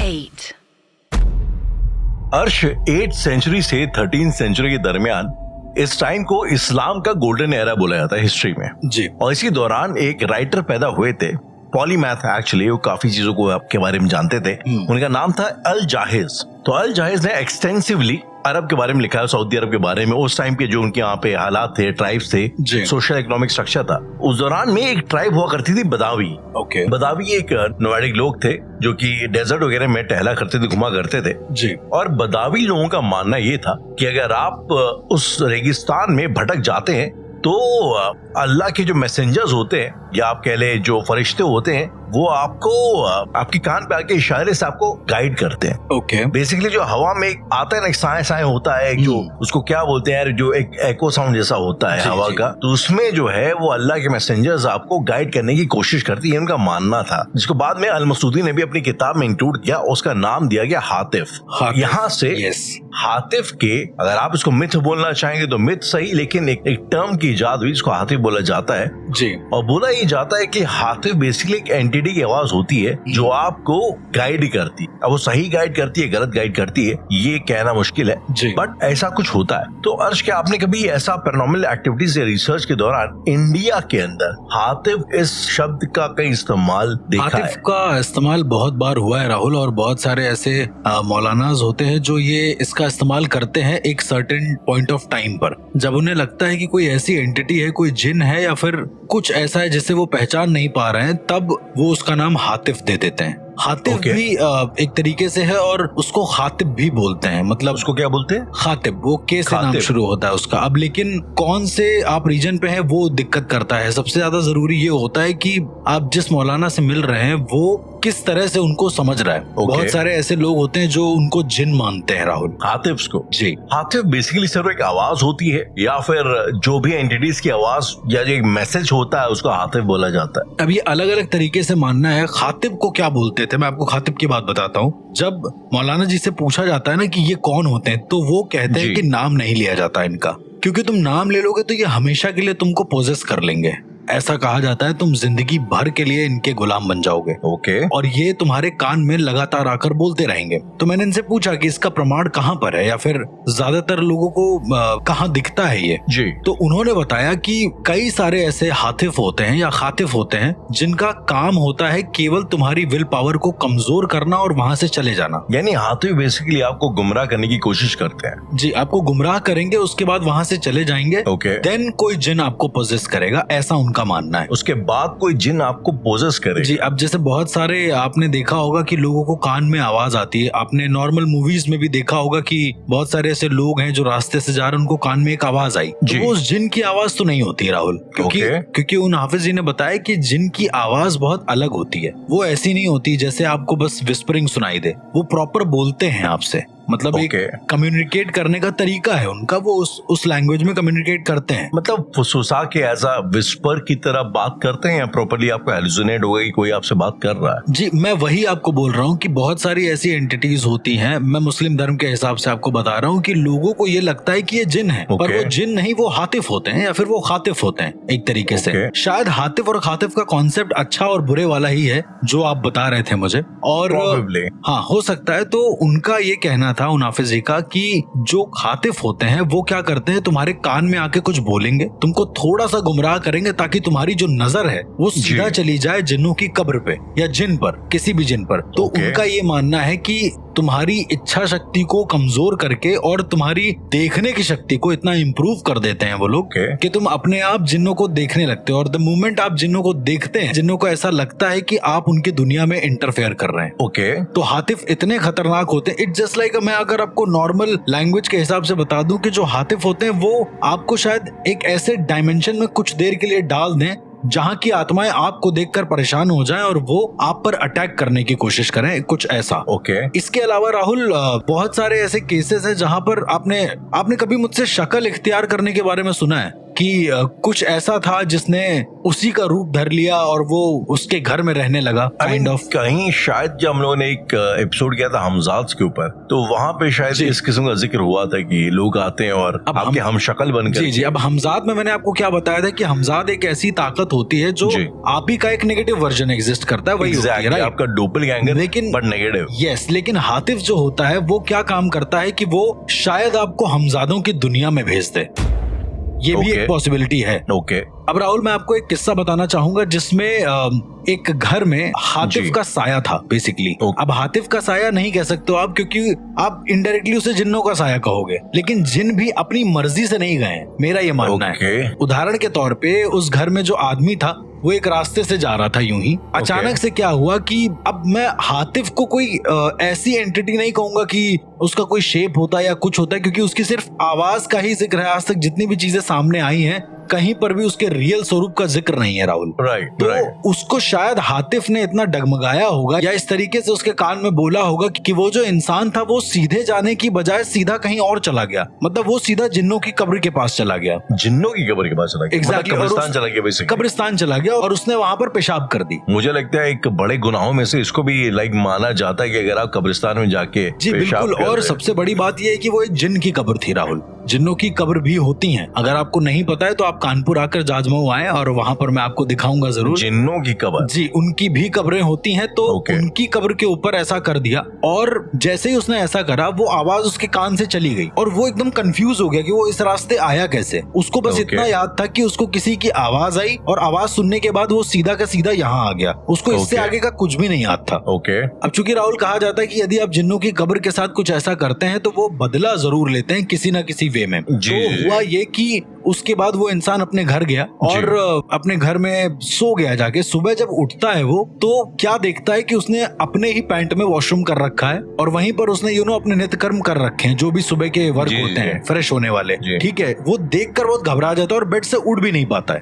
8. अर्श 8th century से 13th century के दरमियान इस टाइम को इस्लाम का गोल्डन एरा बोला जाता है हिस्ट्री में जी। और इसी दौरान एक राइटर पैदा हुए थे, पॉलीमैथ एक्चुअली, वो काफी चीजों को आपके बारे में जानते थे। उनका नाम था अल जाहिज। तो अल जाहिज ने एक्सटेंसिवली अरब के बारे में लिखा है, सऊदी अरब के बारे में, उस टाइम के जो उनके यहाँ पे हालात थे, ट्राइब्स थे, सोशल इकोनॉमिक स्ट्रक्चर था। उस दौरान में एक ट्राइब हुआ करती थी बदावी। बदावी एक नोमैडिक लोग थे जो कि डेजर्ट वगैरह में टहला करते थे, घुमा करते थे जी। और बदावी लोगों का मानना ये था कि अगर आप उस रेगिस्तान में भटक जाते हैं तो अल्लाह के जो मैसेंजर्स होते हैं या आप कह ले जो फरिश्ते होते हैं वो आपको आपके कान पे आके इशारे से आपको गाइड करते हैं। बेसिकली जो हवा में आता है ना, साए साए होता है, जो उसको क्या बोलते हैं यार, जो एक एको साउंड जैसा होता है हवा का, तो उसमें जो है वो अल्लाह के मैसेंजर्स आपको गाइड करने की कोशिश करती है, उनका मानना था, जिसको बाद में अल मसूदी ने भी अपनी किताब में इंक्लूड किया। उसका नाम दिया गया हातिफ। यहाँ से हातिफ के, अगर आप इसको मिथ बोलना चाहेंगे तो मिथ सही, लेकिन एक टर्म की इजाद हुई जिसको हातिफ बोला जाता है जी। और बोला ये जाता है कि हातिफ बेसिकली एक एंटिटी की आवाज होती है जो आपको गाइड करती है। अब वो सही गाइड करती है, गलत गाइड करती है, ये कहना मुश्किल है, बट ऐसा कुछ होता है। तो अर्श, क्या आपने कभी ऐसा पैरानॉर्मल एक्टिविटीज या रिसर्च के दौरान इंडिया के अंदर हातिफ इस शब्द का कई इस्तेमाल देखा है? हातिफ का इस्तेमाल बहुत बार हुआ है राहुल, और बहुत सारे ऐसे मौलानाज होते हैं जो ये इसका इस्तेमाल करते हैं एक सर्टेन पॉइंट ऑफ टाइम पर, जब उन्हें लगता है कि कोई ऐसी एंटिटी है, कोई जिन है या फिर कुछ ऐसा है जिसे वो पहचान नहीं पा रहे हैं, तब वो उसका नाम हातिफ दे देते हैं। हातिफ भी एक तरीके से है और उसको खातिब भी बोलते हैं। मतलब उसको क्या बोलते हैं? खातिब, वो के से नाम शुरू होता है उसका। अब लेकिन कौन से आप रीजन पे है वो दिक्कत करता है। सबसे ज्यादा जरूरी ये होता है कि आप जिस मौलाना से मिल रहे हैं वो किस तरह से उनको समझ रहा है। बहुत सारे ऐसे लोग होते हैं जो उनको जिन मानते हैं राहुल, हातिफ को। जी। हातिफ बेसिकली सिर्फ एक आवाज होती है या फिर जो भी एंटिटीज की आवाज या जो एक मैसेज होता है उसको हातिफ बोला जाता है? अब ये अलग अलग तरीके से मानना है। खातिब को क्या बोलते थे, मैं आपको खातिब की बात बताता हूँ। जब मौलाना जी से पूछा जाता है ना कि ये कौन होते हैं, तो वो कहते हैं कि नाम नहीं लिया जाता इनका, क्योंकि तुम नाम ले लोगे तो ये हमेशा के लिए तुमको पोजेस कर लेंगे। ऐसा कहा जाता है तुम जिंदगी भर के लिए इनके गुलाम बन जाओगे। और ये तुम्हारे कान में लगातार आकर बोलते रहेंगे। तो मैंने इनसे पूछा कि इसका प्रमाण कहाँ पर है या फिर ज्यादातर लोगों को कहाँ दिखता है ये जी। तो उन्होंने बताया कि कई सारे ऐसे हातिफ होते हैं या खातिफ होते हैं जिनका काम होता है केवल तुम्हारी विल पावर को कमजोर करना और वहां से चले जाना। यानी हातिफ बेसिकली आपको गुमराह करने की कोशिश करते हैं। जी, आपको गुमराह करेंगे, उसके बाद वहां से चले जाएंगे। देन कोई जिन आपको पोजेस करेगा, ऐसा का मानना है। उसके बाद कोई जिन आपको पोजेस करे। जी। अब जैसे बहुत सारे आपने देखा होगा कि लोगों को कान में आवाज आती है। आपने नॉर्मल मूवीज में भी देखा होगा कि बहुत सारे ऐसे लोग हैं जो रास्ते से जा रहे हैं, उनको कान में एक आवाज आई, तो वो उस जिन की आवाज तो नहीं होती राहुल, क्योंकि उन हाफिज जी ने बताया कि जिन की आवाज बहुत अलग होती है। वो ऐसी नहीं होती जैसे आपको बस विस्परिंग सुनाई दे, वो प्रॉपर बोलते हैं आपसे। मतलब एक कम्युनिकेट करने का तरीका है उनका, वो उस लैंग्वेज में कम्युनिकेट करते हैं। मतलब फुसफुसा के एज अ विस्पर की तरह बात करते हैं या प्रॉपर्ली आपको हेलुसिनेट होगा कि कोई आपसे बात कर रहा है? जी, मैं वही आपको बोल रहा हूँ कि बहुत सारी ऐसी एंटिटीज होती हैं। मैं मुस्लिम धर्म के हिसाब से आपको बता रहा हूँ कि लोगों को ये लगता है कि ये जिन है, पर वो जिन नहीं, वो हातिफ होते हैं या फिर वो खातिफ होते हैं एक तरीके से। शायद हातिफ और खातिफ का कॉन्सेप्ट अच्छा और बुरे वाला ही है जो आप बता रहे थे मुझे, और हाँ हो सकता है। तो उनका ये कहना था उन हाफिज जी का कि जो खातिफ होते हैं वो क्या करते हैं, तुम्हारे कान में आके कुछ बोलेंगे, तुमको थोड़ा सा गुमराह करेंगे ताकि तुम्हारी जो नजर है वो सीधा चली जाए जिन्नों की कब्र पे या जिन पर, किसी भी जिन पर। तो उनका ये मानना है कि तुम्हारी इच्छा शक्ति को कमजोर करके और तुम्हारी देखने की शक्ति को इतना इम्प्रूव कर देते हैं वो लोग कि तुम अपने आप जिन्नों को देखने लगते हो, और द मोमेंट आप जिन्नों को देखते हैं, जिन्नों को ऐसा लगता है कि आप उनकी दुनिया में इंटरफेयर कर रहे हैं। तो हातिफ इतने खतरनाक होते हैं। इट्स जस्ट लाइक, मैं अगर आपको नॉर्मल लैंग्वेज के हिसाब से बता दूं कि जो हातिफ होते हैं वो आपको शायद एक ऐसे डायमेंशन में कुछ देर के लिए डाल दें जहाँ की आत्माएं आपको देखकर परेशान हो जाएं और वो आप पर अटैक करने की कोशिश करें, कुछ ऐसा। इसके अलावा राहुल बहुत सारे ऐसे केसेस हैं जहाँ पर आपने कभी मुझसे शक्ल इख्तियार करने के बारे में सुना है? कि कुछ ऐसा था जिसने उसी का रूप धर लिया और वो उसके घर में रहने लगा काइंड ऑफ। कहीं शायद जब हम लोगों ने एक एपिसोड किया था हमजाद के ऊपर, तो वहां पे शायद इस किस्म का जिक्र हुआ था कि लोग आते हैं और आपके हम शक्ल बनकर। जी जी। अब हमजाद में मैंने आपको क्या बताया था कि हमजाद एक ऐसी ताकत होती है जो आप ही का एक नेगेटिव वर्जन एग्जिस्ट करता है, वही होती है आपका डोपलगैंगर, लेकिन बट नेगेटिव। यस, लेकिन हातिफ जो होता है वो क्या काम करता है कि वो शायद आपको हमजादों की दुनिया में भेज दे, ये भी एक पॉसिबिलिटी है। अब राहुल मैं आपको एक किस्सा बताना चाहूंगा जिसमें एक घर में हातिफ का साया था बेसिकली। अब हातिफ का साया नहीं कह सकते हो आप, क्योंकि आप इनडायरेक्टली उसे जिन्नों का साया कहोगे, लेकिन जिन भी अपनी मर्जी से नहीं गए, मेरा ये मानना है। उदाहरण के तौर पे उस घर में जो आदमी था वो एक रास्ते से जा रहा था यूं ही, अचानक से क्या हुआ कि अब मैं हातिफ को कोई ऐसी एंटिटी नहीं कहूंगा कि उसका कोई शेप होता है या कुछ होता है, क्योंकि उसकी सिर्फ आवाज का ही जिक्र है। आज तक जितनी भी चीजें सामने आई हैं कहीं पर भी उसके रियल स्वरूप का जिक्र नहीं है राहुल। तो उसको शायद हातिफ ने इतना डगमगाया होगा या इस तरीके से उसके कान में बोला होगा कि वो जो इंसान था वो सीधे जाने की बजाय सीधा कहीं और चला गया, मतलब वो सीधा जिन्नों की कब्र के पास चला गया। जिन्नों की कब्र के पास चला गया, एग्जैक्टली, कब्रिस्तान चला गया, कब्रिस्तान चला गया और उसने वहां पर पेशाब कर दी। मुझे लगता है एक बड़े गुनाहों में से इसको भी माना जाता है कि अगर आप कब्रिस्तान में जाके जी बिल्कुल। और सबसे बड़ी बात यह है कि वो एक जिन की कब्र थी राहुल। जिन्नों की कब्र भी होती हैं, अगर आपको नहीं पता है तो आप कानपुर आकर जाजमऊ आए और वहां पर मैं आपको दिखाऊंगा जरूर। जिन्नों की कब्र, जी उनकी भी कब्रें होती हैं। तो उनकी कब्र के ऊपर ऐसा कर दिया और जैसे ही उसने ऐसा करा वो आवाज उसके कान से चली गई और वो एकदम कंफ्यूज हो गया कि वो इस रास्ते आया कैसे। उसको बस इतना याद था कि उसको किसी की आवाज आई और आवाज सुनने के बाद वो सीधा का सीधा यहाँ आ गया, उसको इससे आगे का कुछ भी नहीं याद था। अब चूंकि राहुल कहा जाता है कि यदि आप जिन्नों की कब्र के साथ कुछ ऐसा करते हैं तो वो बदला जरूर लेते हैं किसी न किसी वे में। तो हुआ ये कि उसके बाद वो इंसान अपने घर गया और अपने घर में सो गया जाके। सुबह जब उठता है वो तो क्या देखता है कि उसने अपने ही पैंट में वॉशरूम कर रखा है और वहीं पर उसने अपने नित्य कर्म कर रखे हैं जो भी सुबह के वर्क होते हैं फ्रेश होने वाले। ठीक है, वो देखकर बहुत घबरा जाता है और बेड से उठ भी नहीं पाता है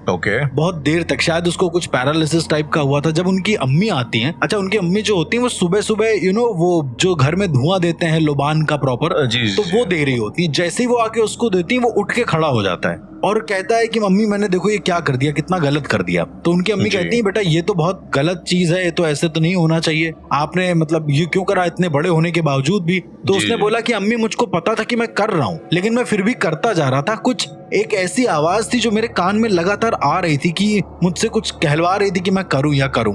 बहुत देर तक। शायद उसको कुछ पैरालिसिस टाइप का हुआ था। जब उनकी अम्मी आती हैं, अच्छा उनकी अम्मी जो होती है वो सुबह सुबह वो जो घर में धुआं देते हैं लोबान का प्रॉपर, तो वो दे रही होती है। जैसे ही वो आके उसको देती है वो उठ के खड़ा हो जाता है और कहता है कि मम्मी मैंने देखो ये क्या कर दिया, कितना गलत कर दिया। तो उनकी अम्मी कहती है बेटा ये तो बहुत गलत चीज है, ये तो ऐसे तो नहीं होना चाहिए, आपने मतलब ये क्यों करा इतने बड़े होने के बावजूद भी। तो उसने बोला कि अम्मी मुझको पता था कि मैं कर रहा हूँ लेकिन मैं फिर भी करता जा रहा था। कुछ एक ऐसी आवाज थी जो मेरे कान में लगातार आ रही थी कि मुझसे कुछ कहलवा रही थी कि मैं करूं या करूं।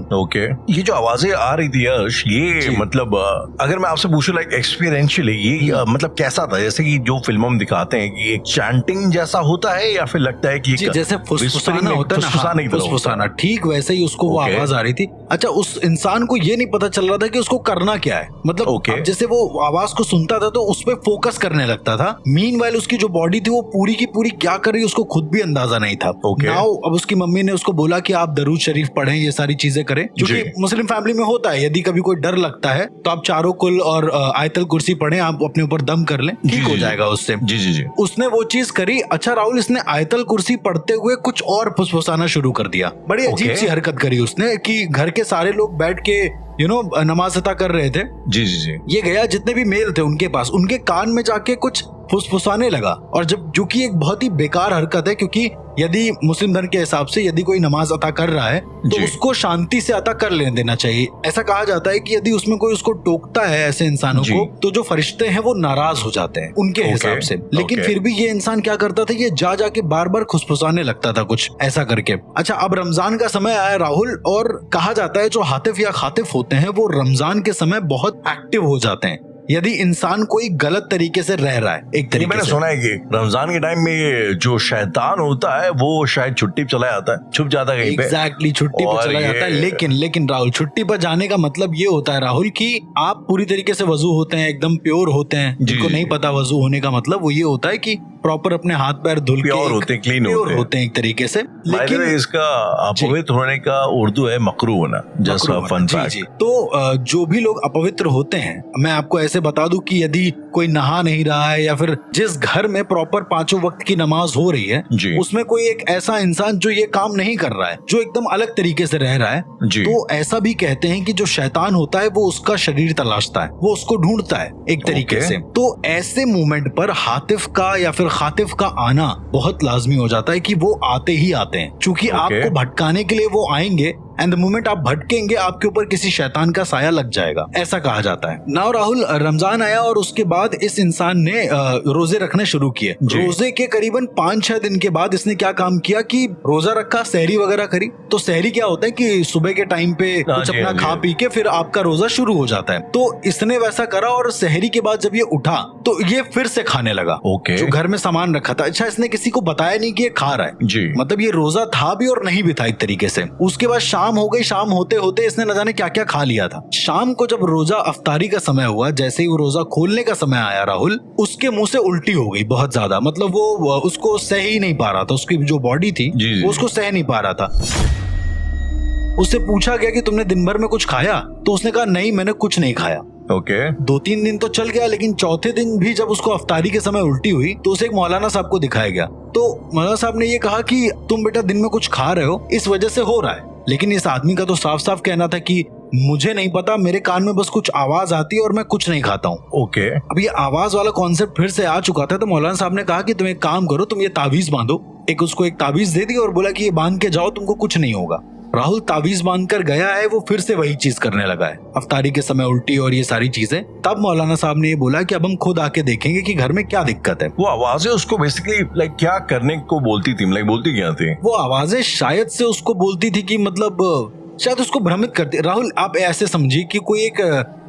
ये जो आवाजें आ रही थी यश, ये मतलब अगर मैं आपसे पूछूं एक्सपीरियंशियली ये मतलब कैसा था? जैसे कि जो फिल्मों में दिखाते हैं कि एक चैंटिंग जैसा होता है या फिर लगता है कि जैसे फुसफुसाना होता है ना, फुसफुसाना, ठीक वैसे ही उसको वो आवाज आ रही थी। अच्छा उस इंसान को ये नहीं पता चल रहा था कि उसको करना क्या है, मतलब जैसे वो आवाज को सुनता था तो उस पर फोकस करने लगता था। मीनवाइल उसकी जो बॉडी थी वो पूरी की पूरी क्या कर रही उसको खुद भी अंदाजा नहीं था। नाउ अब उसकी मम्मी ने उसको बोला कि आप दरूद शरीफ पढ़ें, ये सारी चीजें करें, क्योंकि मुस्लिम फैमिली में होता है यदि कभी कोई डर लगता है तो आप चारों कुल और आयतल कुर्सी पढ़ें, आप अपने ऊपर दम कर लें, ठीक हो जाएगा उससे। उसने वो चीज करी। अच्छा राहुल, इसने आयतल कुर्सी पढ़ते हुए कुछ और फुसफुसाना शुरू कर दिया। बड़ी अजीब सी हरकत करी उसने कि घर के सारे लोग बैठ के नमाज अता कर रहे थे। ये गया जितने भी मेल थे उनके पास, उनके कान में जाके कुछ फुसफुसाने लगा। और जब जो कि एक बहुत ही बेकार हरकत है, क्योंकि यदि मुस्लिम धर्म के हिसाब से यदि कोई नमाज अता कर रहा है तो उसको शांति से अता कर लेने देना चाहिए। ऐसा कहा जाता है कि यदि उसमें कोई उसको टोकता है ऐसे इंसानों को तो जो फरिश्ते हैं वो नाराज हो जाते हैं उनके हिसाब से। लेकिन फिर भी ये इंसान क्या करता था, ये जा जाके बार बार खुसफुसाने लगता था कुछ ऐसा करके। अच्छा अब रमजान का समय आया राहुल, और कहा जाता है जो हातिफ या खातिफ होते हैं वो रमजान के समय बहुत एक्टिव हो जाते हैं यदि इंसान कोई गलत तरीके से रह रहा है। एक तरीके मैंने सुना है कि रमजान के टाइम में ये जो शैतान होता है वो शायद छुट्टी पे चला जाता है, छुप जाता है कहीं पे। एग्जैक्टली, छुट्टी पे चला जाता है। लेकिन राहुल, छुट्टी पर जाने का मतलब ये होता है राहुल कि आप पूरी तरीके से वजू होते हैं, एकदम प्योर होते हैं। जिनको नहीं पता वजू होने का मतलब, वो ये होता है कि प्रॉपर अपने हाथ पैर धुल के प्योर होते हैं, क्लीन होते हैं एक तरीके से। लेकिन इसका अपवित्र होने का उर्दू है मकरू होना, जस्ट फन फैक्ट। तो जो भी लोग अपवित्र होते हैं, मैं आपको ऐसे जैसे बता दूं कि यदि कोई नहा नहीं रहा है या फिर जिस घर में प्रॉपर 5 वक्त की नमाज हो रही है उसमें कोई एक ऐसा इंसान जो ये काम नहीं कर रहा है, जो एकदम अलग तरीके से रह रहा है, तो ऐसा भी कहते हैं कि जो शैतान होता है वो उसका शरीर तलाशता है, वो उसको ढूंढता है एक तरीके से। तो ऐसे मोमेंट पर हातिफ का या फिर खातिफ का आना बहुत लाजमी हो जाता है कि वो आते ही आते हैं, क्योंकि आपको भटकाने के लिए वो आएंगे एंड द मोमेंट आप भटकेंगे आपके ऊपर किसी शैतान का साया लग जाएगा, ऐसा कहा जाता है। नाउ राहुल, रमजान आया और उसके बाद इस इंसान ने रोजे रखने शुरू किए। रोजे के करीबन 5-6 दिन के बाद इसने क्या काम किया कि रोजा रखा, सहरी वगैरह करी। तो सहरी क्या होता है कि सुबह के टाइम पे कुछ अपना खा पी के फिर आपका रोजा शुरू हो जाता है। तो इसने वैसा करा और सहरी के बाद जब ये उठा तो ये फिर से खाने लगा जो घर में सामान रखा था। अच्छा, इसने किसी को बताया नहीं कि ये खा रहा है, मतलब ये रोजा था भी और नहीं भी था एक तरीके से। उसके बाद शाम हो गई, शाम होते होते इसने न जाने क्या क्या खा लिया था। शाम को जब रोजा अफ्तारी का समय हुआ, जैसे ही वो रोजा खोलने का समय आया राहुल, उसके मुंह से उल्टी हो गई बहुत ज्यादा, मतलब वो उसको सह ही नहीं पा रहा था, उसकी जो बॉडी थी वो उसको सह नहीं पा रहा था। उससे पूछा गया कि तुमने दिन भर में कुछ खाया? तो उसने कहा नहीं, मैंने कुछ नहीं खाया। 2-3 दिन तो चल गया, लेकिन चौथे दिन भी जब उसको अफ्तारी के समय उल्टी हुई तो उसे एक मौलाना साहब को दिखाया गया। तो मौलाना साहब ने ये कहा कि तुम बेटा दिन में कुछ खा रहे हो, इस वजह से हो रहा है। लेकिन इस आदमी का तो साफ साफ कहना था कि मुझे नहीं पता, मेरे कान में बस कुछ आवाज आती है और मैं कुछ नहीं खाता हूँ। अब ये आवाज वाला कॉन्सेप्ट फिर से आ चुका था। तो मौलाना साहब ने कहा कि तुम एक काम करो, तुम ये तावीज बांधो। उसको एक तावीज दे दी और बोला कि ये बांध के जाओ, तुमको कुछ नहीं होगा। राहुल तावीज बांध कर गया है, वो फिर से वही चीज करने लगा है, अफ्तारी के समय उल्टी और ये सारी चीजें। तब मौलाना साहब ने ये बोला कि अब हम खुद आके देखेंगे कि घर में क्या दिक्कत है। वो आवाजें उसको बेसिकली क्या करने को बोलती थी, बोलती क्या थी? वो आवाजें शायद से उसको बोलती थी कि मतलब शायद उसको भ्रमित करती। राहुल, आप ऐसे समझिए कि कोई एक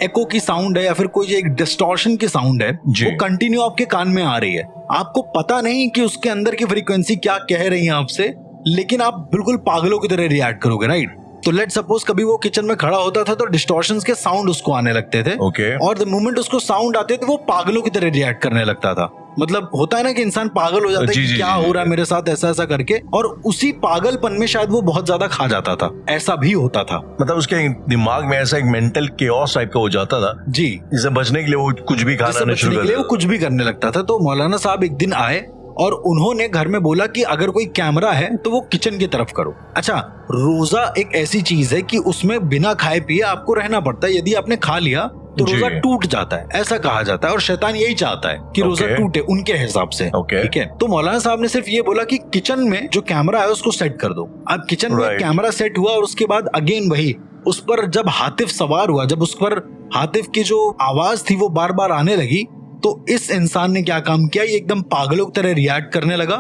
एको की साउंड है या फिर कोई एक डिस्टॉर्शन की साउंड है, वो कंटिन्यू आपके कान में आ रही है। आपको पता नहीं कि उसके अंदर की फ्रीक्वेंसी क्या कह रही है आपसे, लेकिन आप बिल्कुल पागलों की तरह रिएक्ट करोगे, राइट? तो लेट सपोज कभी वो किचन में खड़ा होता था तो डिस्टॉर्शंस के साउंड उसको आने लगते थे, और द मोमेंट उसको साउंड आते थे वो पागलों की तरह रिएक्ट करने लगता था। मतलब होता है ना कि इंसान पागल हो जाता है कि क्या हो रहा है मेरे साथ, ऐसा ऐसा करके, और उसी पागलपन में शायद वो बहुत ज्यादा खा जाता था। ऐसा भी होता था, मतलब उसके दिमाग में ऐसा एक मेंटल केओस टाइप का हो जाता था जी, जिससे बचने के लिए वो कुछ भी खाना शुरू कर देता था, कुछ भी करने लगता था। तो मौलाना साहब एक दिन आए और उन्होंने घर में बोला कि अगर कोई कैमरा है तो वो किचन की तरफ करो। अच्छा, रोजा एक ऐसी चीज है कि उसमें बिना खाए पिए आपको रहना पड़ता है। यदि आपने खा लिया तो रोजा टूट जाता है, ऐसा कहा जाता है, और शैतान यही चाहता है कि रोजा टूटे उनके हिसाब से। ठीक है, तो मौलाना साहब ने सिर्फ ये बोला कि किचन में जो कैमरा है उसको सेट कर दो। अब किचन में कैमरा सेट हुआ और उसके बाद अगेन वही, उस पर जब हातिफ सवार हुआ, जब उस पर हातिफ की जो आवाज थी वो बार बार आने लगी, तो इस इंसान ने क्या काम किया, ये एकदम पागलों की तरह रिएक्ट करने लगा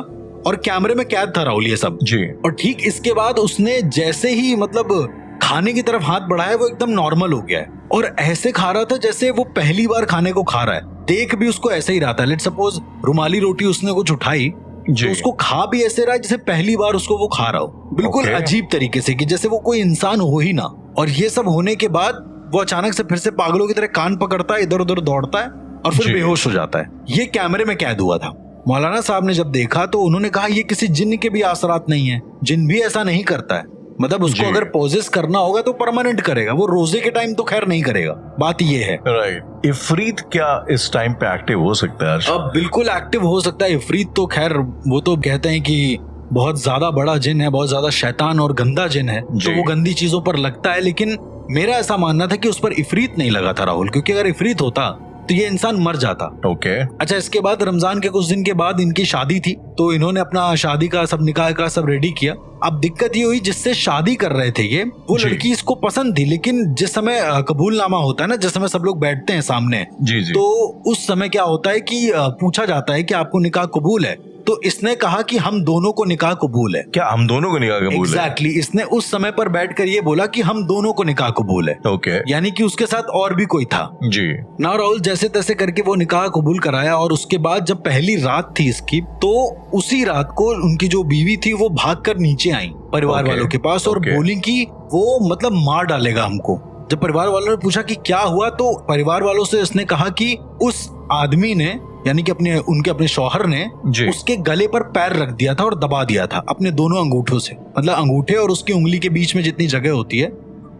और कैमरे में कैद था राहुल ये सब जी। और ठीक इसके बाद उसने जैसे ही मतलब खाने की तरफ हाथ बढ़ाया, वो एकदम नॉर्मल हो गया है और ऐसे खा रहा था जैसे वो पहली बार खाने को खा रहा है। देख भी उसको ऐसे ही रहा था। लेट सपोज रुमाली रोटी उसने कुछ उठाई तो उसको खा भी ऐसे रहा जैसे पहली बार उसको वो खा रहा हो, बिल्कुल अजीब तरीके से कि जैसे वो कोई इंसान हो ही ना। और ये सब होने के बाद वो अचानक से फिर से पागलों की तरह कान पकड़ता है, इधर उधर दौड़ता है और फिर बेहोश हो जाता है। ये कैमरे में कैद हुआ था। मौलाना साहब ने जब देखा तो उन्होंने कहा ये किसी जिन्न के भी आसरात नहीं है, जिन्न भी ऐसा नहीं करता है। मतलब उसको अगर पोजेस करना होगा तो परमानेंट करेगा, वो रोजे के टाइम तो खैर नहीं करेगा। बात ये है। राइट। इफरीत क्या इस टाइम पे एक्टिव हो सकता है? अब बिल्कुल एक्टिव हो सकता है। इफरीत तो खैर वो तो कहते हैं कि बहुत ज्यादा बड़ा जिन है, बहुत ज्यादा शैतान और गंदा जिन है, तो वो गंदी चीजों पर लगता है। लेकिन मेरा ऐसा मानना था कि उस पर इफरीत नहीं लगा था राहुल, क्योंकि अगर इफरीत होता तो ये इंसान मर जाता। अच्छा, इसके बाद रमजान के कुछ दिन के बाद इनकी शादी थी, तो इन्होंने अपना शादी का सब, निकाह का सब रेडी किया। अब दिक्कत ये हुई, जिससे शादी कर रहे थे ये, वो लड़की इसको पसंद थी, लेकिन जिस समय कबूलनामा होता है ना, जिस समय सब लोग बैठते हैं सामने, तो उस समय क्या होता है कि पूछा जाता है कि आपको निकाह कबूल है। तो इसने कहा कि हम दोनों को निकाह कबूल है। क्या हम दोनों को निकाह कबूल है? एग्जैक्टली, इसने उस समय पर बैठकर ये बोला कि हम दोनों को निकाह कबूल है। यानी कि उसके साथ और भी कोई था जी ना। राहुल जैसे तैसे करके वो निकाह कबूल कराया और उसके बाद जब पहली रात थी इसकी, तो उसी रात को उनकी जो बीवी थी वो भागकर नीचे आई परिवार वालों के पास और बोली कि वो मतलब मार डालेगा हमको। जब परिवार वालों ने पूछा कि क्या हुआ, तो परिवार वालों से इसने कहा कि उस आदमी ने, यानी कि उनके अपने शौहर ने उसके गले पर पैर रख दिया था और दबा दिया था अपने दोनों अंगूठों से। मतलब अंगूठे और उसकी उंगली के बीच में जितनी जगह होती है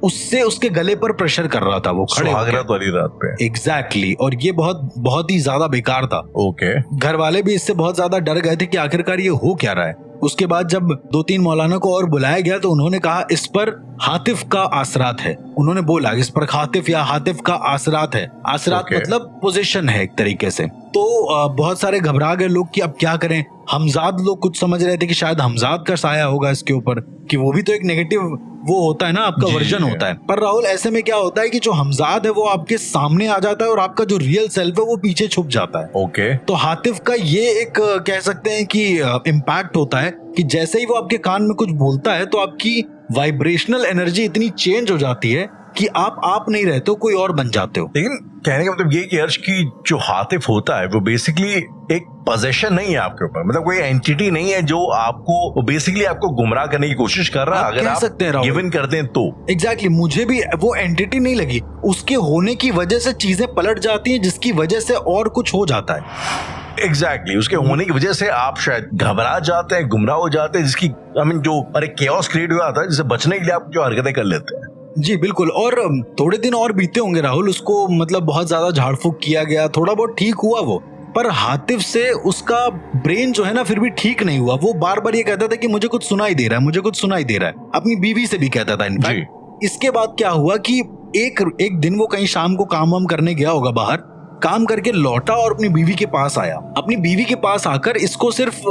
उससे उसके गले पर प्रेशर कर रहा था वो खड़े सुहागरात वाली रात पे। एग्जैक्टली और ये बहुत बहुत ही ज्यादा बेकार था। ओके। घर वाले भी इससे बहुत ज्यादा डर गए थे कि आखिरकार ये हो क्या रहा है। उसके बाद जब 2-3 मौलाना को और बुलाया गया तो उन्होंने कहा इस पर हातिफ का आसरात है। उन्होंने बोला इस पर हातिफ या हातिफ का आसरात है। आसरात मतलब पोजीशन है एक तरीके से। तो बहुत सारे घबरा गए लोग कि अब क्या करें। हमजाद लोग कुछ समझ रहे थे कि शायद हमजाद का साया होगा इसके ऊपर, कि वो भी तो एक नेगेटिव वो होता है ना, आपका वर्जन होता है। पर राहुल ऐसे में क्या होता है कि जो हमजाद है वो आपके सामने आ जाता है और आपका जो रियल सेल्फ है वो पीछे छुप जाता है। ओके। तो हातिफ का ये एक कह सकते हैं कि इम्पैक्ट होता है कि जैसे ही वो आपके कान में कुछ बोलता है तो आपकी वाइब्रेशनल एनर्जी इतनी चेंज हो जाती है कि आप नहीं रहते हो, कोई और बन जाते हो। लेकिन कहने का मतलब ये कि अर्श की जो हातिफ होता है वो बेसिकली एक पोजेशन नहीं है आपके ऊपर, मतलब कोई एंटिटी नहीं है जो आपको बेसिकली आपको गुमराह करने की कोशिश कर रहा है। अगर आप गिवन कर दें तो एग्जैक्टली मुझे भी वो एंटिटी नहीं लगी। उसके होने की वजह से चीजें पलट जाती हैं, जिसकी वजह से और कुछ हो जाता है। एग्जैक्टली उसके होने की वजह से आप शायद घबरा जाते हैं, गुमराह हो जाते हैं, जिसकी जो केओस क्रिएट हुआ था, जिससे बचने के लिए आप जो हरकतें कर लेते हैं। जी बिल्कुल। और थोड़े दिन और बीते होंगे राहुल, उसको मतलब बहुत ज्यादा झाड़ फूक किया गया, थोड़ा बहुत ठीक हुआ वो, पर हातिफ से उसका ब्रेन जो है ना फिर भी ठीक नहीं हुआ। वो बार बार ये कहता था कि मुझे कुछ सुनाई दे रहा है, मुझे कुछ सुनाई दे रहा है। अपनी बीवी से भी कहता था इनफैक्ट। इसके बाद क्या हुआ कि एक दिन वो कहीं शाम को काम वाम करने गया होगा बाहर, काम करके लौटा और अपनी बीवी के पास आया। अपनी बीवी के पास आकर इसको सिर्फ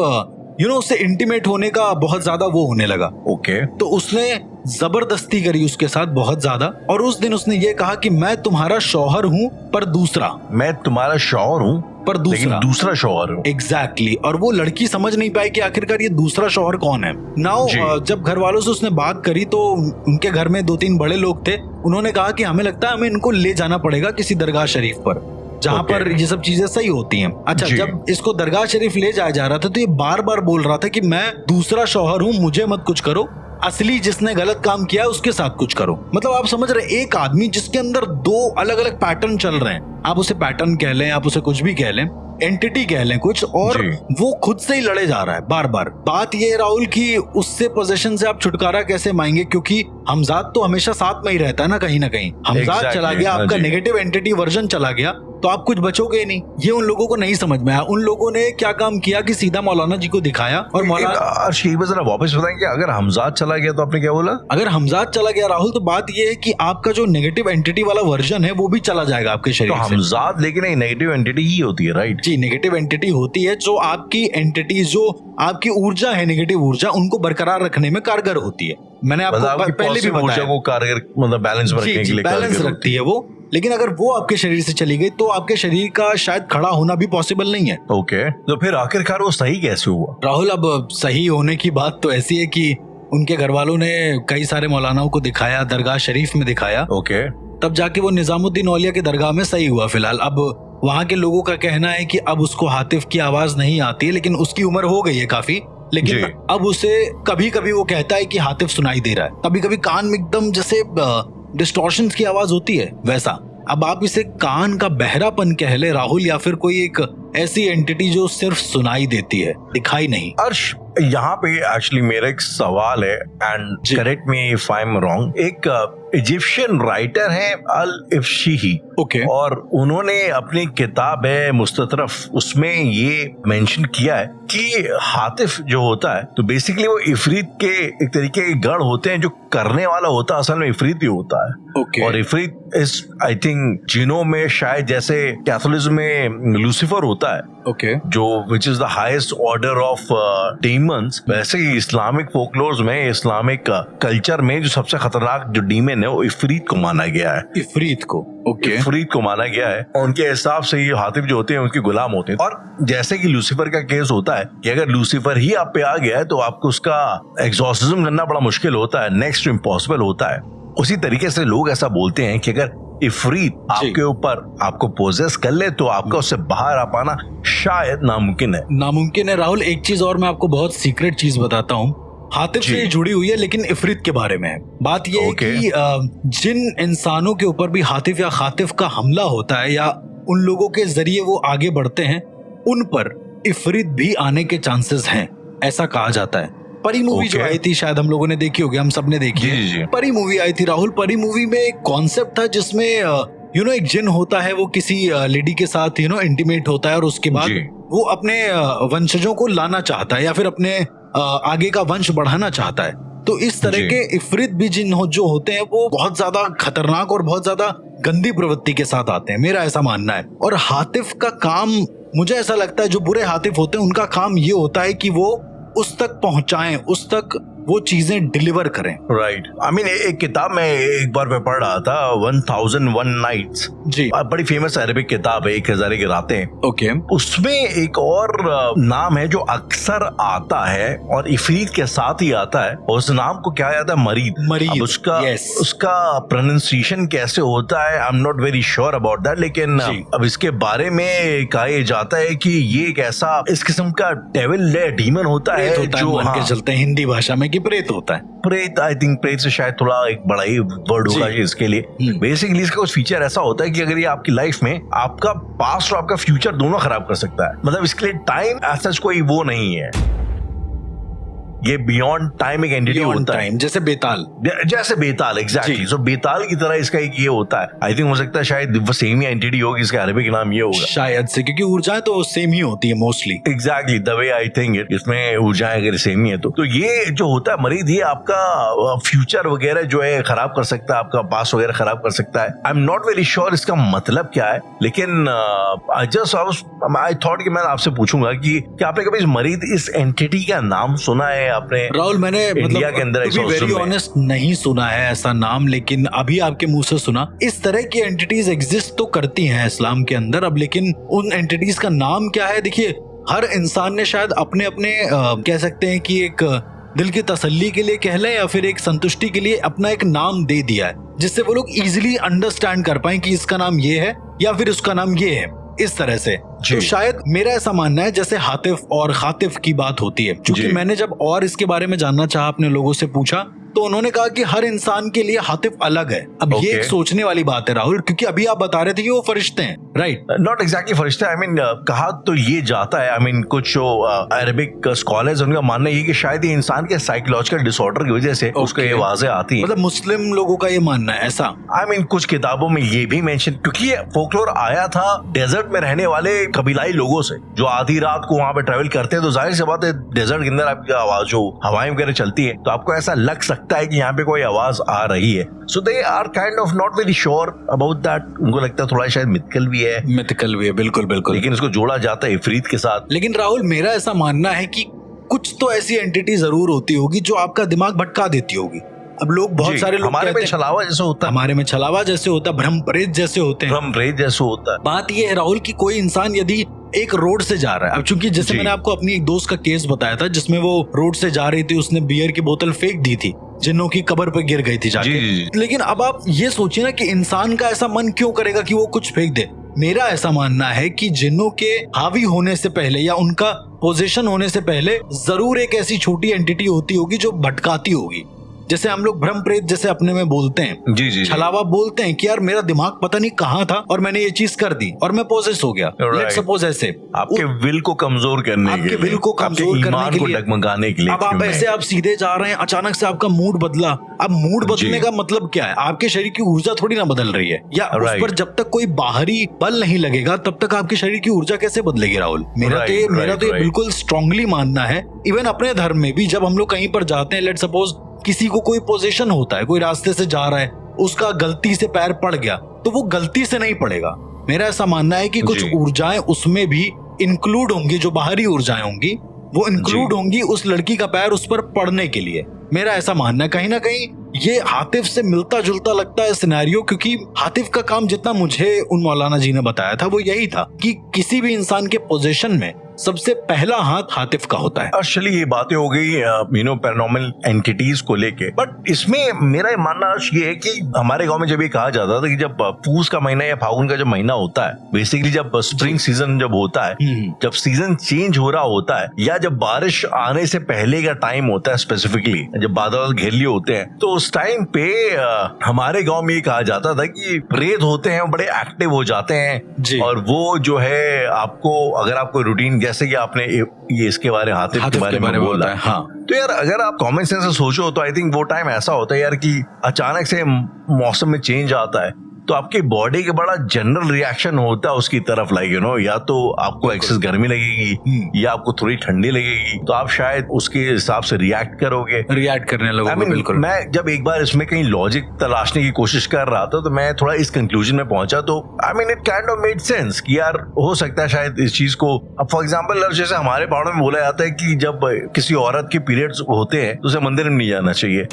उससे इंटीमेट होने का बहुत ज्यादा वो होने लगा। ओके। तो उसने जबरदस्ती करी उसके साथ बहुत ज्यादा, और उस दिन उसने ये कहा कि मैं तुम्हारा शौहर हूँ पर दूसरा, मैं तुम्हारा शौहर हूँ पर दूसरा शौहर हूँ। एग्जैक्टली। और वो लड़की समझ नहीं पाई कि आखिरकार ये दूसरा शौहर कौन है। नाउ जब घर वालों से उसने बात करी तो उनके घर में 2-3 बड़े लोग थे। उन्होंने कहा कि हमें लगता है हमें इनको ले जाना पड़ेगा किसी दरगाह शरीफ पर, जहाँ पर ये सब चीजें सही होती हैं। अच्छा, जब इसको दरगाह शरीफ ले जाया जा रहा था तो ये बार बार बोल रहा था कि मैं दूसरा शौहर हूँ, मुझे मत कुछ करो, असली जिसने गलत काम किया है उसके साथ कुछ करो। मतलब आप समझ रहे, एक आदमी जिसके अंदर 2 अलग अलग पैटर्न चल रहे हैं, आप उसे पैटर्न कह लें, आप उसे कुछ भी कह लें, एंटिटी कह लें कुछ, और वो खुद से ही लड़े जा रहा है बार बार। बात ये राहुल कि उससे पोजीशन से आप छुटकारा कैसे पाएंगे, क्योंकि हमजाद तो हमेशा साथ में ही रहता है ना कहीं ना कहीं। हमजाद चला गया, आपका नेगेटिव एंटिटी वर्जन चला गया, तो आप कुछ बचोगे नहीं। ये उन लोगों को नहीं समझ में आया। उन लोगों ने क्या काम किया कि सीधा मौलाना जी को दिखाया, और मौलाना जरा वापस बताएंगे, अगर हमजाद चला गया तो आपने क्या बोला? अगर हमजाद चला गया राहुल तो बात ये है कि आपका जो नेगेटिव एंटिटी वाला वर्जन है वो भी चला जाएगा आपके शरीर से। हमजाद लेकिन एक नेगेटिव एंटिटी ही होती है, राइट? जी, नेगेटिव एंटिटी होती है जो आपकी एंटिटीज, जो आपकी ऊर्जा है, नेगेटिव ऊर्जा, उनको बरकरार रखने में कारगर होती है। मैंने आपको पहले भी बताया, को कारगर मतलब बैलेंस में रखने के लिए बैलेंस रखती है वो। लेकिन अगर वो आपके शरीर से चली गई तो आपके शरीर का शायद खड़ा होना भी पॉसिबल नहीं है। ओके। तो फिर आखिरकार वो सही कैसे हुआ राहुल? अब सही होने की बात तो ऐसी है कि उनके घर वालों ने कई सारे मौलानाओं को दिखाया, दरगाह शरीफ में दिखाया। ओके। तब जाके वो निजामुद्दीन औलिया की दरगाह में सही हुआ। फिलहाल अब वहाँ के लोगों का कहना है कि अब उसको हातिफ की आवाज नहीं आती है, लेकिन उसकी उम्र हो गई है काफी, लेकिन अब उसे कभी कभी वो कहता है कि हातिफ सुनाई दे रहा है। कभी कभी कान में एकदम जैसे डिस्टॉर्शंस की आवाज होती है वैसा। अब आप इसे कान का बहरापन कह ले राहुल, या फिर कोई एक ऐसी एंटिटी जो सिर्फ सुनाई देती है, दिखाई नहीं। अर्श, यहाँ पे एक्चुअली मेरा एक सवाल है, and correct me if I am wrong. एक इजिप्शियन राइटर है अल इफ्शिही, और उन्होंने अपनी किताब है मुस्ततरफ, उसमें ये मेंशन किया है कि हातिफ जो होता है तो बेसिकली वो इफरीत के एक तरीके के गढ़ होते हैं, जो करने वाला होता है असल में इफरीत ही होता है। और इफरीत इस आई थिंक जिनों में शायद जैसे कैथोलिज्म में लूसीफर होता है, जो which is the highest order of demons, वैसे ही इस्लामिक फोकलोर्स में, इस्लामिक कल्चर में जो सबसे खतरनाक जो डीमन है वो इफरीत को माना गया है। इफरीत को इफरीत को माना गया है। उनके हिसाब से ये हातिफ जो होते हैं उनके गुलाम होते हैं। और जैसे कि लूसीफर का केस होता है कि अगर लूसीफर ही आप पे आ गया है तो आपको उसका एग्जॉर्सिज्म करना बड़ा मुश्किल होता है, नेक्स्ट टू इम्पॉसिबल होता है। उसी तरीके से लोग ऐसा बोलते हैं कि अगर इफरीत आपके ऊपर आपको पोजेस कर ले तो आपका उससे बाहर आ पाना शायद नामुमकिन है। राहुल, एक चीज और मैं आपको बहुत सीक्रेट चीज बताता हूँ, हातिफ से जुड़ी हुई है लेकिन इफरीत के बारे में है। बात यह है कि जिन इंसानों के ऊपर भी हातिफ या खातिफ का हमला होता है, या उन लोगों के जरिए वो आगे बढ़ते हैं, उन पर इफरीत भी आने के चांसेस हैं, ऐसा कहा जाता है। परी मूवी जो आई थी, शायद हम लोगों ने देखी होगी, हम सबने देखी है। परी मूवी आई थी राहुल। परी मूवी में एक कॉन्सेप्ट था जिसमें एक जिन होता है, वो किसी लेडी के साथ इंटीमेट होता है और उसके बाद वो अपने वंशजों को लाना चाहता है या फिर अपने आगे का वंश बढ़ाना चाहता है। तो इस तरह के इफरित भी जिन जो होते हैं वो बहुत ज्यादा खतरनाक और बहुत ज्यादा गंदी प्रवृत्ति के साथ आते हैं, मेरा ऐसा मानना है। और हातिफ का काम, मुझे ऐसा लगता है जो बुरे हातिफ होते हैं उनका काम ये होता है कि वो उस तक पहुंचाएं, उस तक वो चीजें डिलीवर करें। राइट। आई मीन एक किताब मैं एक बार में पढ़ रहा था, 1001 नाइट्स जी, बड़ी फेमस अरबिक किताब है, 1001 रातें। ओके। उसमें एक और नाम है जो अक्सर आता है और इफरीत के साथ ही आता है, और उस नाम को क्या आता है? मरीद। अब उसका प्रोनाउंसिएशन कैसे होता है, I am not very sure about that, लेकिन अब इसके बारे में कहा जाता है कि ये एक ऐसा इस किस्म का डेविल डीमन होता है जो चलते हैं हिंदी भाषा में प्रेत होता है। प्रेत, आई थिंक प्रेत से शायद थोड़ा एक बड़ा ही वर्ड होगा इसके लिए। बेसिकली इसका कुछ फीचर ऐसा होता है कि अगर ये आपकी लाइफ में आपका पास्ट और आपका फ्यूचर दोनों खराब कर सकता है। मतलब इसके लिए टाइम ऐसा कोई वो नहीं है, ये बियॉन्ड टाइम एक एंटिटी होता है, जैसे बेताल। एग्जैक्टली। सो बेताल की तरह इसका एक ये होता है। आई थिंक हो सकता है शायद वो सेम ही एंटिटी होगी, इसका अरबिक नाम ये होगा शायद से, क्योंकि ऊर्जाएं तो सेम ही होती है mostly. Exactly the way I think it, इसमें ऊर्जाएं अगर सेम ही है तो ये जो होता है मरीद, ये आपका फ्यूचर वगैरह जो है खराब कर सकता है, आपका पास्ट वगैरह खराब कर सकता है। I am not very sure इसका मतलब क्या है, लेकिन आई थॉट कि मैं आपसे पूछूंगा कि क्या आपने कभी इस मरीद, इस एंटिटी का नाम सुना है आपने? राहुल, मैंने इंडिया के अंदर वेरी ऑनेस्ट नहीं सुना है ऐसा नाम, लेकिन अभी आपके मुंह से सुना। इस तरह की एंटिटीज एग्जिस्ट तो करती हैं इस्लाम के अंदर, अब लेकिन उन एंटिटीज का नाम क्या है? देखिए, हर इंसान ने शायद अपने अपने कह सकते हैं कि एक दिल की तसल्ली के लिए कह लें या फिर एक संतुष्टि के लिए अपना एक नाम दे दिया है, जिससे वो लोग इजीली अंडरस्टैंड कर पाए कि इसका नाम ये है या फिर उसका नाम ये है, इस तरह से। तो शायद मेरा ऐसा मानना है, जैसे हातिफ और खातिफ की बात होती है, क्योंकि मैंने जब और इसके बारे में जानना चाहा, अपने लोगों से पूछा, तो उन्होंने कहा कि हर इंसान के लिए हातिफ अलग है। अब ये एक सोचने वाली बात है राहुल, क्योंकि अभी आप बता रहे थे कि वो फरिश्ते हैं, राइट? नॉट एग्जैक्टली फरिश्ते, आई मीन कहा तो ये जाता है, आई मीन कुछ जो अरबिक स्कॉलर्स उनका मानना ये कि शायद ये इंसान के साइकोलॉजिकल डिसऑर्डर की वजह से उसको ये आवाजें आती है। मतलब मुस्लिम लोगों का ये मानना है ऐसा? आई मीन कुछ किताबों में ये भी मेंशन, क्योंकि ये फोकलोर आया था डेजर्ट में रहने वाले कबीलाई लोगों से, जो आधी रात को वहां पे ट्रेवल करते हैं, तो जाहिर सी बात है डेजर्ट के अंदर आपकी आवाज जो हवाएं वगैरह चलती है, तो आपको ऐसा लग सकता है कि यहाँ पे कोई आवाज आ रही है। So they are kind of not very sure about that. उनको लगता है थोड़ा शायद मिथिकल भी है, बिल्कुल, लेकिन इसको जोड़ा जाता है इफरीत के साथ। लेकिन राहुल, मेरा ऐसा मानना है कि कुछ तो ऐसी एंटिटी जरूर होती होगी जो आपका दिमाग भटका देती होगी। अब लोग, बहुत सारे लोग हमारे में छलावा जैसे होता है, हमारे में छलावा जैसे होता है, भ्रम प्रेत जैसे होते हैं, बात ये है राहुल कि कोई इंसान यदि एक रोड से जा रहा है, अब चूंकि जैसे मैंने आपको अपनी एक दोस्त का केस बताया था जिसमें वो रोड से जा रही थी, उसने बियर की बोतल फेंक दी थी, जिन्हों की कब्र पे गिर गई थी जाके। लेकिन अब आप ये सोचिए ना कि इंसान का ऐसा मन क्यों करेगा कि वो कुछ फेंक दे। मेरा ऐसा मानना है कि जिन्नों के हावी होने से पहले या उनका पोजीशन होने से पहले जरूर एक ऐसी छोटी एंटिटी होती होगी जो भटकाती होगी। जैसे हम लोग भ्रम प्रेत जैसे अपने में बोलते हैं, छलावा बोलते हैं कि यार मेरा दिमाग पता नहीं कहाँ था और मैंने ये चीज कर दी और मैं पोजेस हो गया। लेट्स सपोज ऐसे आपके विल को कमजोर करने के लिए, आपके विल को कमजोर करने के लिए, डगमगाने के लिए। अब आप ऐसे आप सीधे जा रहे हैं, अचानक से आपका मूड बदला। अब मूड बदलने का मतलब क्या है? आपके शरीर की ऊर्जा थोड़ी ना बदल रही है, या उस पर जब तक कोई बाहरी बल नहीं लगेगा तब तक आपके शरीर की ऊर्जा कैसे बदलेगी राहुल? मेरा तो ये बिल्कुल स्ट्रांगली मानना है। इवन अपने धर्म में भी जब हम लोग कहीं पर जाते हैं, लेट्स सपोज किसी को कोई पोजीशन होता है, कोई रास्ते से जा रहा है, उसका गलती से पैर पड़ गया, तो वो गलती से नहीं पड़ेगा। मेरा ऐसा मानना है कि कुछ ऊर्जाएं उसमें भी इंक्लूड होंगी, जो बाहरी ऊर्जाएं होंगी वो इंक्लूड होंगी उस लड़की का पैर उस पर पड़ने के लिए। मेरा ऐसा मानना है, कहीं ना कहीं ये हातिफ से मिलता जुलता लगता है सिनेरियो, क्योंकि हातिफ का काम जितना मुझे उन मौलाना जी ने बताया था वो यही था कि किसी भी इंसान के पोजीशन में सबसे पहला हाथ हातिफ का होता है। एक्चुअली ये बातें हो गई पैरानॉर्मल एंटिटीज को लेके, बट इसमें मेरा मानना ये है कि हमारे गांव में जब ये कहा जाता था कि जब पूस का महीना या फागुन का जब महीना होता है, बेसिकली जब स्प्रिंग सीजन जब होता है, जब सीजन चेंज हो रहा होता है, या जब बारिश आने से पहले का टाइम होता है, स्पेसिफिकली जब बादल घेर लिए होते हैं, तो उस टाइम पे हमारे गाँव में ये कहा जाता था कि प्रेत होते हैं, बड़े एक्टिव हो जाते हैं, और वो जो है आपको, अगर आपको रूटीन जैसे कि आपने ये इसके बारे हातिफ के बारे में बोला, हाँ, तो यार अगर आप कॉमन सेंस से सोचो तो आई थिंक वो टाइम ऐसा होता है यार कि अचानक से मौसम में चेंज आता है तो आपकी बॉडी के बड़ा जनरल रिएक्शन होता है उसकी तरफ, लाइक यू नो, या तो आपको एक्सेस गर्मी लगेगी या आपको थोड़ी ठंडी लगेगी, तो आप शायद उसके हिसाब से रिएक्ट करने लगोगे। बिल्कुल। मैं जब एक बार इसमें कहीं लॉजिक तलाशने की कोशिश कर रहा था तो मैं थोड़ा इस कंक्लूजन में पहुंचा, तो it kind of made sense कि यार हो सकता है शायद इस चीज को, अब फॉर एग्जाम्पल जैसे हमारे पहाड़ों में बोला जाता है कि जब किसी औरत के पीरियड्स होते हैं तो उसे मंदिर में नहीं जाना चाहिए।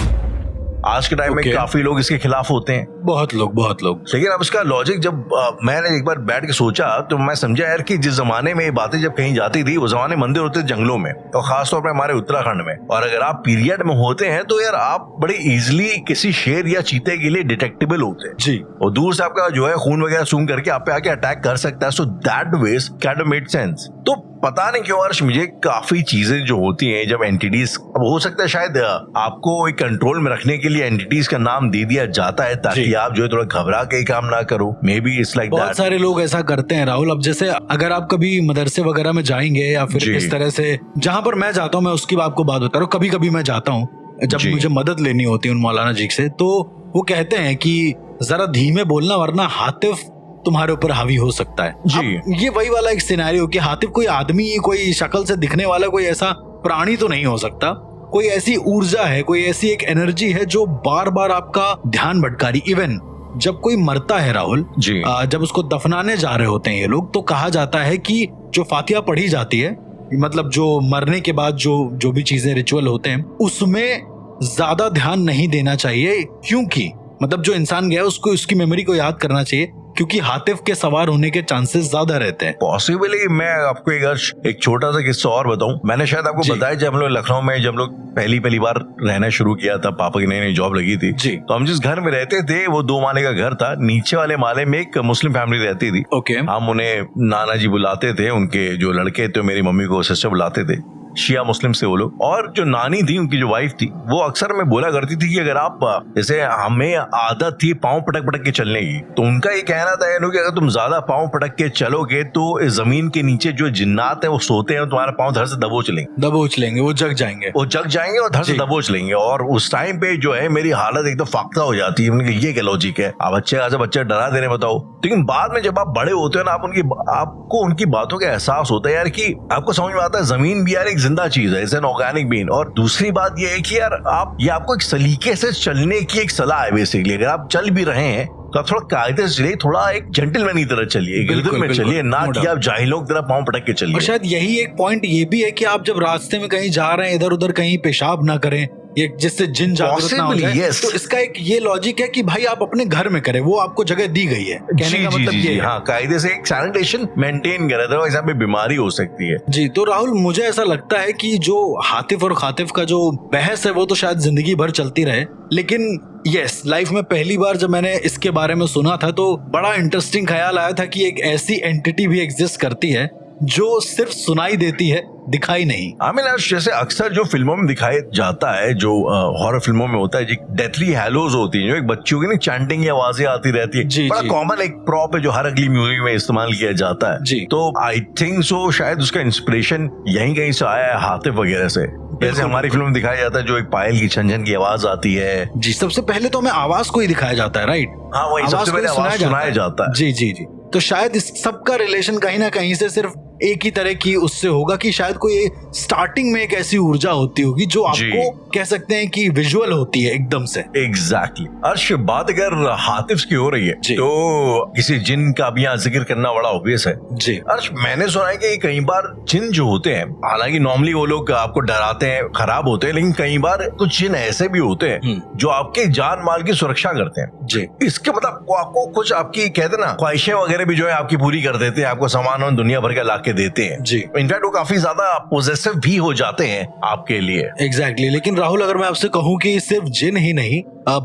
आज के टाइम में काफी लोग इसके खिलाफ होते हैं, बहुत लोग। लेकिन अब इसका लॉजिक जब मैंने एक बार बैठ के सोचा तो मैं समझा यार कि जिस जमाने में ये बातें जब कहीं जाती थी उस जमाने मंदिर होते थे जंगलों में, और खासतौर पर हमारे उत्तराखंड में, और अगर आप पीरियड में होते हैं तो यार आप बड़े इजिली किसी शेर या चीते के लिए डिटेक्टेबल होते हैं जी, और दूर से आपका जो है खून वगैरह सूंघ करके आप पे आके अटैक कर सकता है। So that was kind of made sense. तो पता नहीं क्यों अर्श मुझे काफी चीजें जो होती हैं जब एंटिटीज, अब हो सकता है शायद आपको एक कंट्रोल में रखने के लिए एंटिटीज का नाम दे दिया जाता है ताकि आप जो है थोड़ा घबरा के काम ना करो, may be it's like that. बहुत सारे लोग ऐसा करते हैं राहुल। अब जैसे अगर आप कभी मदरसे वगैरह में जाएंगे या फिर इस तरह से, जहाँ पर मैं जाता हूँ, मैं उसकी आपको बात बता रहा हूँ, कभी कभी मैं जाता हूँ जब मुझे मदद लेनी होती है उन मौलाना जी से, तो वो कहते हैं कि जरा धीमे बोलना वरना हातिफ तुम्हारे ऊपर हावी हो सकता है जी। ये वही वाला एक सिनेरियो कि हातिफ कोई आदमी, कोई शक्ल से दिखने वाला कोई ऐसा प्राणी तो नहीं हो सकता, कोई ऐसी ऊर्जा है, कोई ऐसी एक एनर्जी है जो बार बार आपका ध्यान भटका रही। इवन जब कोई मरता है राहुल जी, जब उसको दफनाने जा रहे होते हैं ये लोग, तो कहा जाता है कि जो फातिहा पढ़ी जाती है, मतलब जो मरने के बाद जो भी चीजें रिचुअल होते हैं उसमें ज्यादा ध्यान नहीं देना चाहिए, क्योंकि मतलब जो इंसान गया उसको उसकी मेमोरी को याद करना चाहिए, क्योंकि हातिफ के सवार होने के चांसेस ज्यादा रहते हैं। पॉसिबली मैं आपको एक छोटा सा किस्सा और बताऊं। मैंने शायद आपको बताया जब हम लोग लखनऊ में जब लोग पहली बार रहना शुरू किया था, पापा की नई जॉब लगी थी जी, तो हम जिस घर में रहते थे वो 2 माले का घर था। नीचे वाले माले में एक मुस्लिम फैमिली रहती थी। हम उन्हें नाना जी बुलाते थे, उनके जो लड़के थे मेरी मम्मी को सिस्टर बुलाते थे, शिया मुस्लिम से वो लोग। और जो नानी थी, उनकी जो वाइफ थी, वो अक्सर में बोला करती थी कि अगर आप, जैसे हमें आदत थी पाँव पटक के चलने की, तो उनका ये कहना था कि अगर तुम ज्यादा पाँव पटक के चलोगे तो इस जमीन के नीचे जो जिन्नात है वो सोते हैं, तुम्हारा पाँव धड़ से दबोच लेंगे, वो जग जाएंगे और धड़ से दबोच लेंगे। और उस टाइम पे जो है मेरी हालत एकदम फाख्ता हो जाती है। ये क्या लॉजिक है, आप बच्चे डरा दे रहे बताओ। लेकिन बाद में जब आप बड़े होते हो ना, आपको उनकी बातों का एहसास होता है यार कि आपको समझ में आता है जमीन भी यार एक जिंदा चीज है, इट्स एन ऑर्गेनिक बीइंग। और दूसरी बात ये है कि यार आपको एक सलीके से चलने की एक सलाह है बेसिकली। अगर आप चल भी रहे हैं तो आप थोड़ा कायदे से चलिए, थोड़ा एक जेंटलमैन की तरह चलिए, गिरदर में चलिए, ना कि आप जाहिलों की तरह पांव पटक के चलिए। और शायद यही एक पॉइंट ये भी है कि आप जब रास्ते में कहीं जा रहे हैं, इधर उधर कहीं पेशाब ना करें, ये जिससे जिन जागृत ना हो जाए, तो इसका एक ये लॉजिक है कि भाई आप अपने घर में करें, वो आपको जगह दी गई है। कहने का मतलब ये है, हाँ, कायदे से एक सैनिटेशन मेंटेन करें, तो ऐसा भी बीमारी हो सकती है जी। तो राहुल मुझे ऐसा लगता है कि जो हातिफ और खातिफ का जो बहस है वो तो शायद जिंदगी भर चलती रहे, लेकिन यस, लाइफ में पहली बार जब मैंने इसके बारे में सुना था तो बड़ा इंटरेस्टिंग ख्याल आया था कि एक ऐसी एंटिटी भी एग्जिस्ट करती है जो सिर्फ सुनाई देती है, दिखाई नहीं। जैसे अक्सर जो फिल्मों में दिखाया जाता है, जो हॉरर फिल्मों में होता है, जो डेथली हैलोज होती है, जो एक बच्चों की चैंटिंग की आवाजें आती रहती है, बड़ा कॉमन एक प्रॉप है जो हर अगली म्यूजिक में इस्तेमाल किया जाता है जी। तो आई थिंक सो शायद उसका इंस्पिरेशन यहीं कहीं से आया है, हातिफ वगैरह से। जैसे हमारी फिल्म में दिखाया जाता है जो एक पायल की छन की आवाज आती है जी, सबसे पहले तो हमें आवाज को ही दिखाया जाता है, राइट? हाँ, वही सबसे पहले आवाज सुनाया जाता है जी। तो शायद इस सब का रिलेशन कहीं ना कहीं से सिर्फ एक ही तरह की उससे होगा कि शायद कोई स्टार्टिंग में एक ऐसी ऊर्जा होती होगी जो आपको कह सकते हैं कि विजुअल होती है एकदम से। एग्जैक्टली। अर्श, बात अगर हातिफ की हो रही है तो किसी जिन का भी यहाँ जिक्र करना बड़ा ऑब्वियस है जी। अर्श, मैंने सुना है कि कई बार जिन जो होते हैं, हालांकि नॉर्मली वो लोग आपको डराते हैं, खराब होते हैं, लेकिन कई बार कुछ जिन ऐसे भी होते हैं जो आपके जान माल की सुरक्षा करते हैं जी। इसके मतलब आपको कुछ आपकी कहते ना ख्वाहिशें वगैरह भी जो है आपकी पूरी कर देते हैं, आपको सामान दुनिया भर का ला के देते हैं जी। इनफैक्ट वो काफी ज्यादा पॉजिटिव भी हो जाते हैं आपके लिए। एग्जैक्टली। लेकिन राहुल, अगर मैं आपसे कहूँ कि सिर्फ जिन ही नहीं,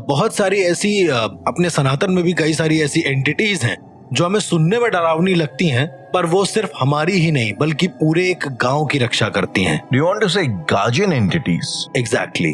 बहुत सारी ऐसी अपने सनातन में भी कई सारी ऐसी एंटिटीज हैं जो हमें सुनने में डरावनी लगती हैं, पर वो सिर्फ हमारी ही नहीं बल्कि पूरे एक गांव की रक्षा करती हैं। डू यू वांट टू से गार्जियन एंटिटीज? एग्जैक्टली।